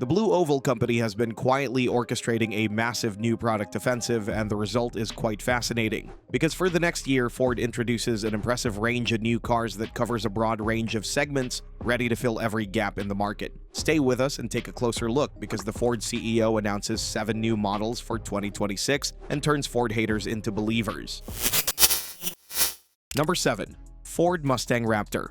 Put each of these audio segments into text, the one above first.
The Blue Oval Company has been quietly orchestrating a massive new product offensive, and the result is quite fascinating. Because for the next year, Ford introduces an impressive range of new cars that covers a broad range of segments, ready to fill every gap in the market. Stay with us and take a closer look, because the Ford CEO announces 7 new models for 2026 and turns Ford haters into believers. Number 7. Ford Mustang Raptor.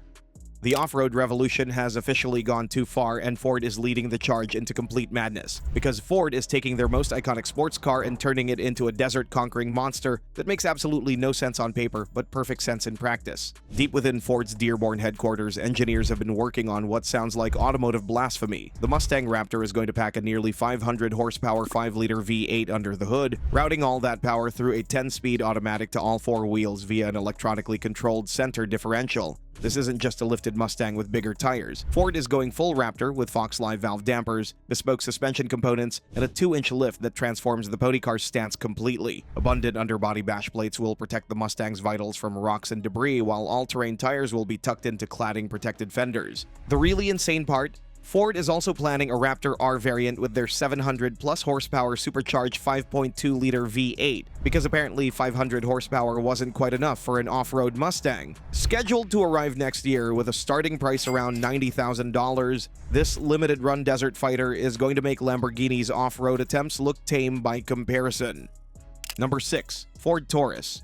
The off-road revolution has officially gone too far, and Ford is leading the charge into complete madness, because Ford is taking their most iconic sports car and turning it into a desert-conquering monster that makes absolutely no sense on paper, but perfect sense in practice. Deep within Ford's Dearborn headquarters, engineers have been working on what sounds like automotive blasphemy. The Mustang Raptor is going to pack a nearly 500 horsepower 5-liter V8 under the hood, routing all that power through a 10-speed automatic to all 4 wheels via an electronically controlled center differential. This isn't just a lifted Mustang with bigger tires. Ford is going full Raptor with Fox Live valve dampers, bespoke suspension components, and a 2-inch lift that transforms the pony car's stance completely. Abundant underbody bash plates will protect the Mustang's vitals from rocks and debris, while all-terrain tires will be tucked into cladding-protected fenders. The really insane part? Ford is also planning a Raptor R variant with their 700-plus horsepower supercharged 5.2-liter V8, because apparently 500 horsepower wasn't quite enough for an off-road Mustang. Scheduled to arrive next year with a starting price around $90,000, this limited-run desert fighter is going to make Lamborghini's off-road attempts look tame by comparison. Number 6. Ford Taurus.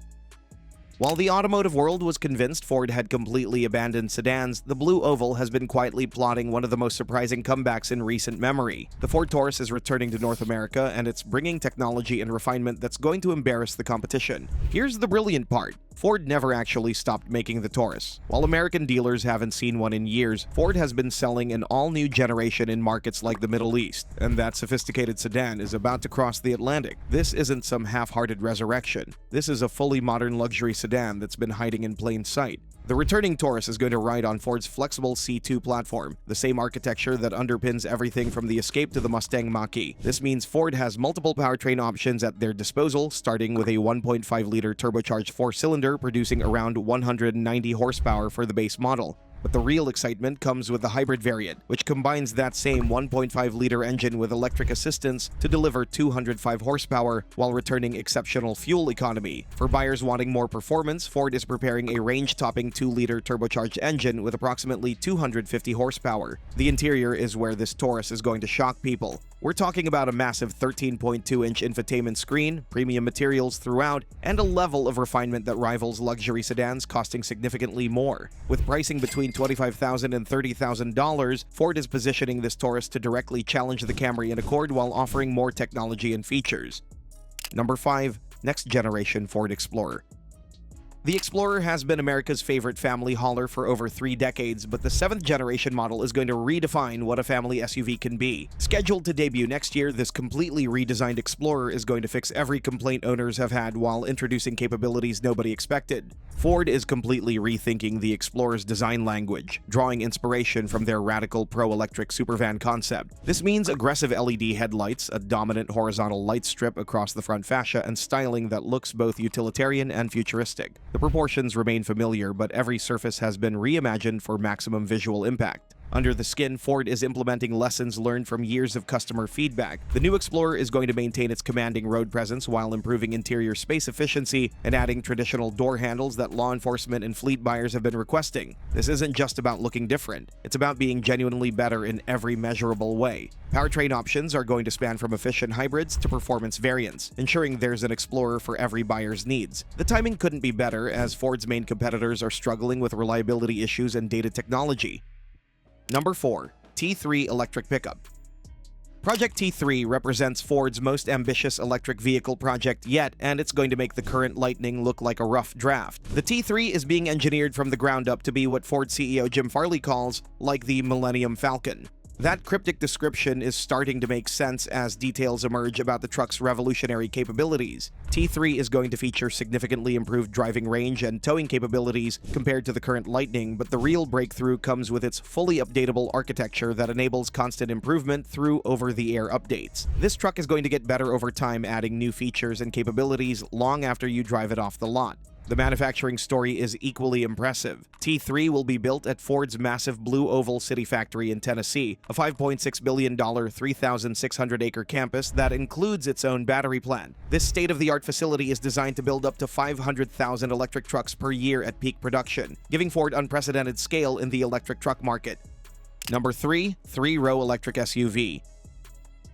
While the automotive world was convinced Ford had completely abandoned sedans, the Blue Oval has been quietly plotting one of the most surprising comebacks in recent memory. The Ford Taurus is returning to North America, and it's bringing technology and refinement that's going to embarrass the competition. Here's the brilliant part. Ford never actually stopped making the Taurus. While American dealers haven't seen one in years, Ford has been selling an all-new generation in markets like the Middle East, and that sophisticated sedan is about to cross the Atlantic. This isn't some half-hearted resurrection. This is a fully modern luxury sedan that's been hiding in plain sight. The returning Taurus is going to ride on Ford's flexible C2 platform, the same architecture that underpins everything from the Escape to the Mustang Mach-E. This means Ford has multiple powertrain options at their disposal, starting with a 1.5-liter turbocharged 4-cylinder producing around 190 horsepower for the base model. But the real excitement comes with the hybrid variant, which combines that same 1.5-liter engine with electric assistance to deliver 205 horsepower while returning exceptional fuel economy. For buyers wanting more performance, Ford is preparing a range-topping 2-liter turbocharged engine with approximately 250 horsepower. The interior is where this Taurus is going to shock people. We're talking about a massive 13.2-inch infotainment screen, premium materials throughout, and a level of refinement that rivals luxury sedans costing significantly more. With pricing between $25,000 and $30,000, Ford is positioning this Taurus to directly challenge the Camry and Accord while offering more technology and features. Number 5. Next generation Ford Explorer. The Explorer has been America's favorite family hauler for over 3 decades, but the 7th generation model is going to redefine what a family SUV can be. Scheduled to debut next year, this completely redesigned Explorer is going to fix every complaint owners have had while introducing capabilities nobody expected. Ford is completely rethinking the Explorer's design language, drawing inspiration from their radical pro-electric supervan concept. This means aggressive LED headlights, a dominant horizontal light strip across the front fascia, and styling that looks both utilitarian and futuristic. The proportions remain familiar, but every surface has been reimagined for maximum visual impact. Under the skin, Ford is implementing lessons learned from years of customer feedback. The new Explorer is going to maintain its commanding road presence while improving interior space efficiency and adding traditional door handles that law enforcement and fleet buyers have been requesting. This isn't just about looking different. It's about being genuinely better in every measurable way. Powertrain options are going to span from efficient hybrids to performance variants, ensuring there's an Explorer for every buyer's needs. The timing couldn't be better, as Ford's main competitors are struggling with reliability issues and dated technology. Number 4. T3 Electric Pickup. Project T3 represents Ford's most ambitious electric vehicle project yet, and it's going to make the current Lightning look like a rough draft. The T3 is being engineered from the ground up to be what Ford CEO Jim Farley calls like the Millennium Falcon. That cryptic description is starting to make sense as details emerge about the truck's revolutionary capabilities. T3 is going to feature significantly improved driving range and towing capabilities compared to the current Lightning, but the real breakthrough comes with its fully updatable architecture that enables constant improvement through over-the-air updates. This truck is going to get better over time, adding new features and capabilities long after you drive it off the lot. The manufacturing story is equally impressive. T3 will be built at Ford's massive Blue Oval City factory in Tennessee, a $5.6 billion, 3,600-acre campus that includes its own battery plant. This state-of-the-art facility is designed to build up to 500,000 electric trucks per year at peak production, giving Ford unprecedented scale in the electric truck market. Number 3. Three-row electric SUV.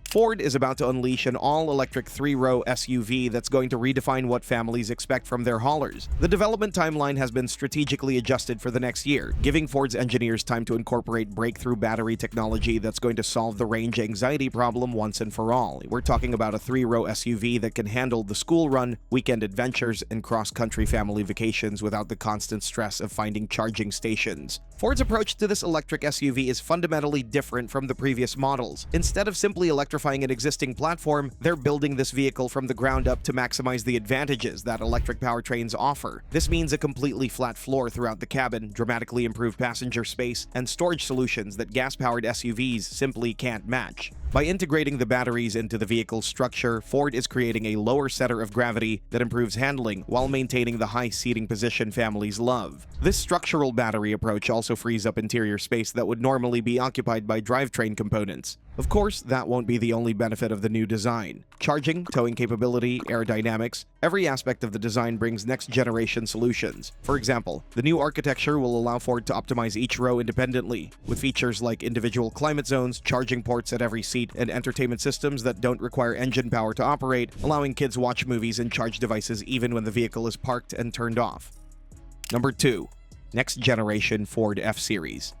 Ford is about to unleash an all-electric three-row SUV that's going to redefine what families expect from their haulers. The development timeline has been strategically adjusted for the next year, giving Ford's engineers time to incorporate breakthrough battery technology that's going to solve the range anxiety problem once and for all. We're talking about a three-row SUV that can handle the school run, weekend adventures, and cross-country family vacations without the constant stress of finding charging stations. Ford's approach to this electric SUV is fundamentally different from the previous models. Instead of simply electrifying an existing platform, they're building this vehicle from the ground up to maximize the advantages that electric powertrains offer. This means a completely flat floor throughout the cabin, dramatically improved passenger space, and storage solutions that gas-powered SUVs simply can't match. By integrating the batteries into the vehicle's structure, Ford is creating a lower center of gravity that improves handling while maintaining the high seating position families love. This structural battery approach also frees up interior space that would normally be occupied by drivetrain components. Of course, that won't be the only benefit of the new design. Charging, towing capability, aerodynamics, every aspect of the design brings next-generation solutions. For example, the new architecture will allow Ford to optimize each row independently, with features like individual climate zones, charging ports at every seat, and entertainment systems that don't require engine power to operate, allowing kids to watch movies and charge devices even when the vehicle is parked and turned off. Number 2. Next-generation Ford F-Series.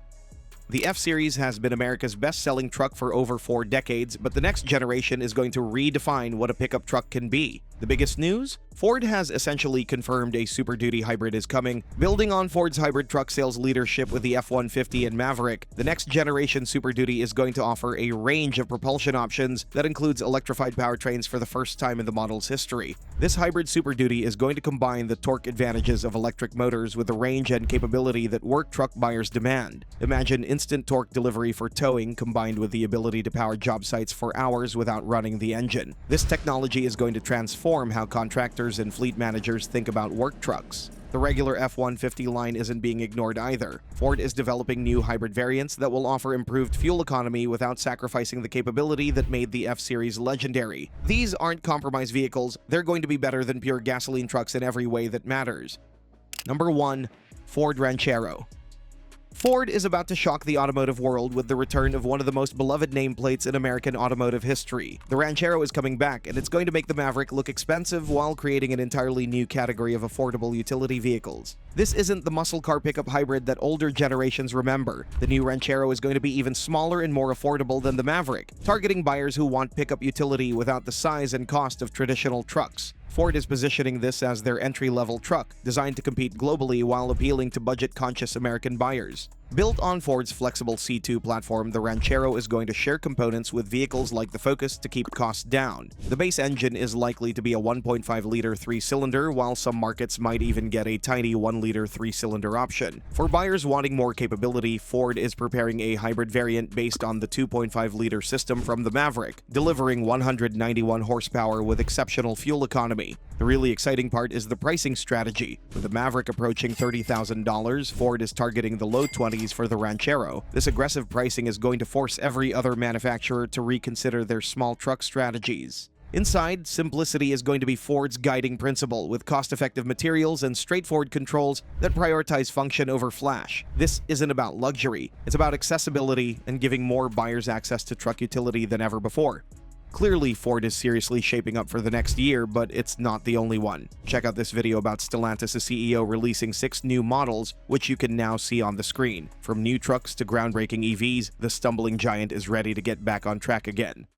The F-Series has been America's best-selling truck for over 4 decades, but the next generation is going to redefine what a pickup truck can be. The biggest news? Ford has essentially confirmed a Super Duty hybrid is coming. Building on Ford's hybrid truck sales leadership with the F-150 and Maverick, the next-generation Super Duty is going to offer a range of propulsion options that includes electrified powertrains for the first time in the model's history. This hybrid Super Duty is going to combine the torque advantages of electric motors with the range and capability that work truck buyers demand. Imagine instant torque delivery for towing combined with the ability to power job sites for hours without running the engine. This technology is going to transform how contractors and fleet managers think about work trucks. The regular F-150 line isn't being ignored either. Ford is developing new hybrid variants that will offer improved fuel economy without sacrificing the capability that made the F-Series legendary. These aren't compromised vehicles, they're going to be better than pure gasoline trucks in every way that matters. Number 1. Ford Ranchero. Ford is about to shock the automotive world with the return of one of the most beloved nameplates in American automotive history. The Ranchero is coming back, and it's going to make the Maverick look expensive while creating an entirely new category of affordable utility vehicles. This isn't the muscle car pickup hybrid that older generations remember. The new Ranchero is going to be even smaller and more affordable than the Maverick, targeting buyers who want pickup utility without the size and cost of traditional trucks. Ford is positioning this as their entry-level truck, designed to compete globally while appealing to budget-conscious American buyers. Built on Ford's flexible C2 platform, the Ranchero is going to share components with vehicles like the Focus to keep costs down. The base engine is likely to be a 1.5-liter 3-cylinder, while some markets might even get a tiny 1-liter 3-cylinder option. For buyers wanting more capability, Ford is preparing a hybrid variant based on the 2.5-liter system from the Maverick, delivering 191 horsepower with exceptional fuel economy. The really exciting part is the pricing strategy. With the Maverick approaching $30,000, Ford is targeting the low 20s for the Ranchero. This aggressive pricing is going to force every other manufacturer to reconsider their small truck strategies. Inside, simplicity is going to be Ford's guiding principle, with cost-effective materials and straightforward controls that prioritize function over flash. This isn't about luxury, it's about accessibility and giving more buyers access to truck utility than ever before. Clearly, Ford is seriously shaping up for the next year, but it's not the only one. Check out this video about Stellantis' CEO releasing 6 new models, which you can now see on the screen. From new trucks to groundbreaking EVs, the stumbling giant is ready to get back on track again.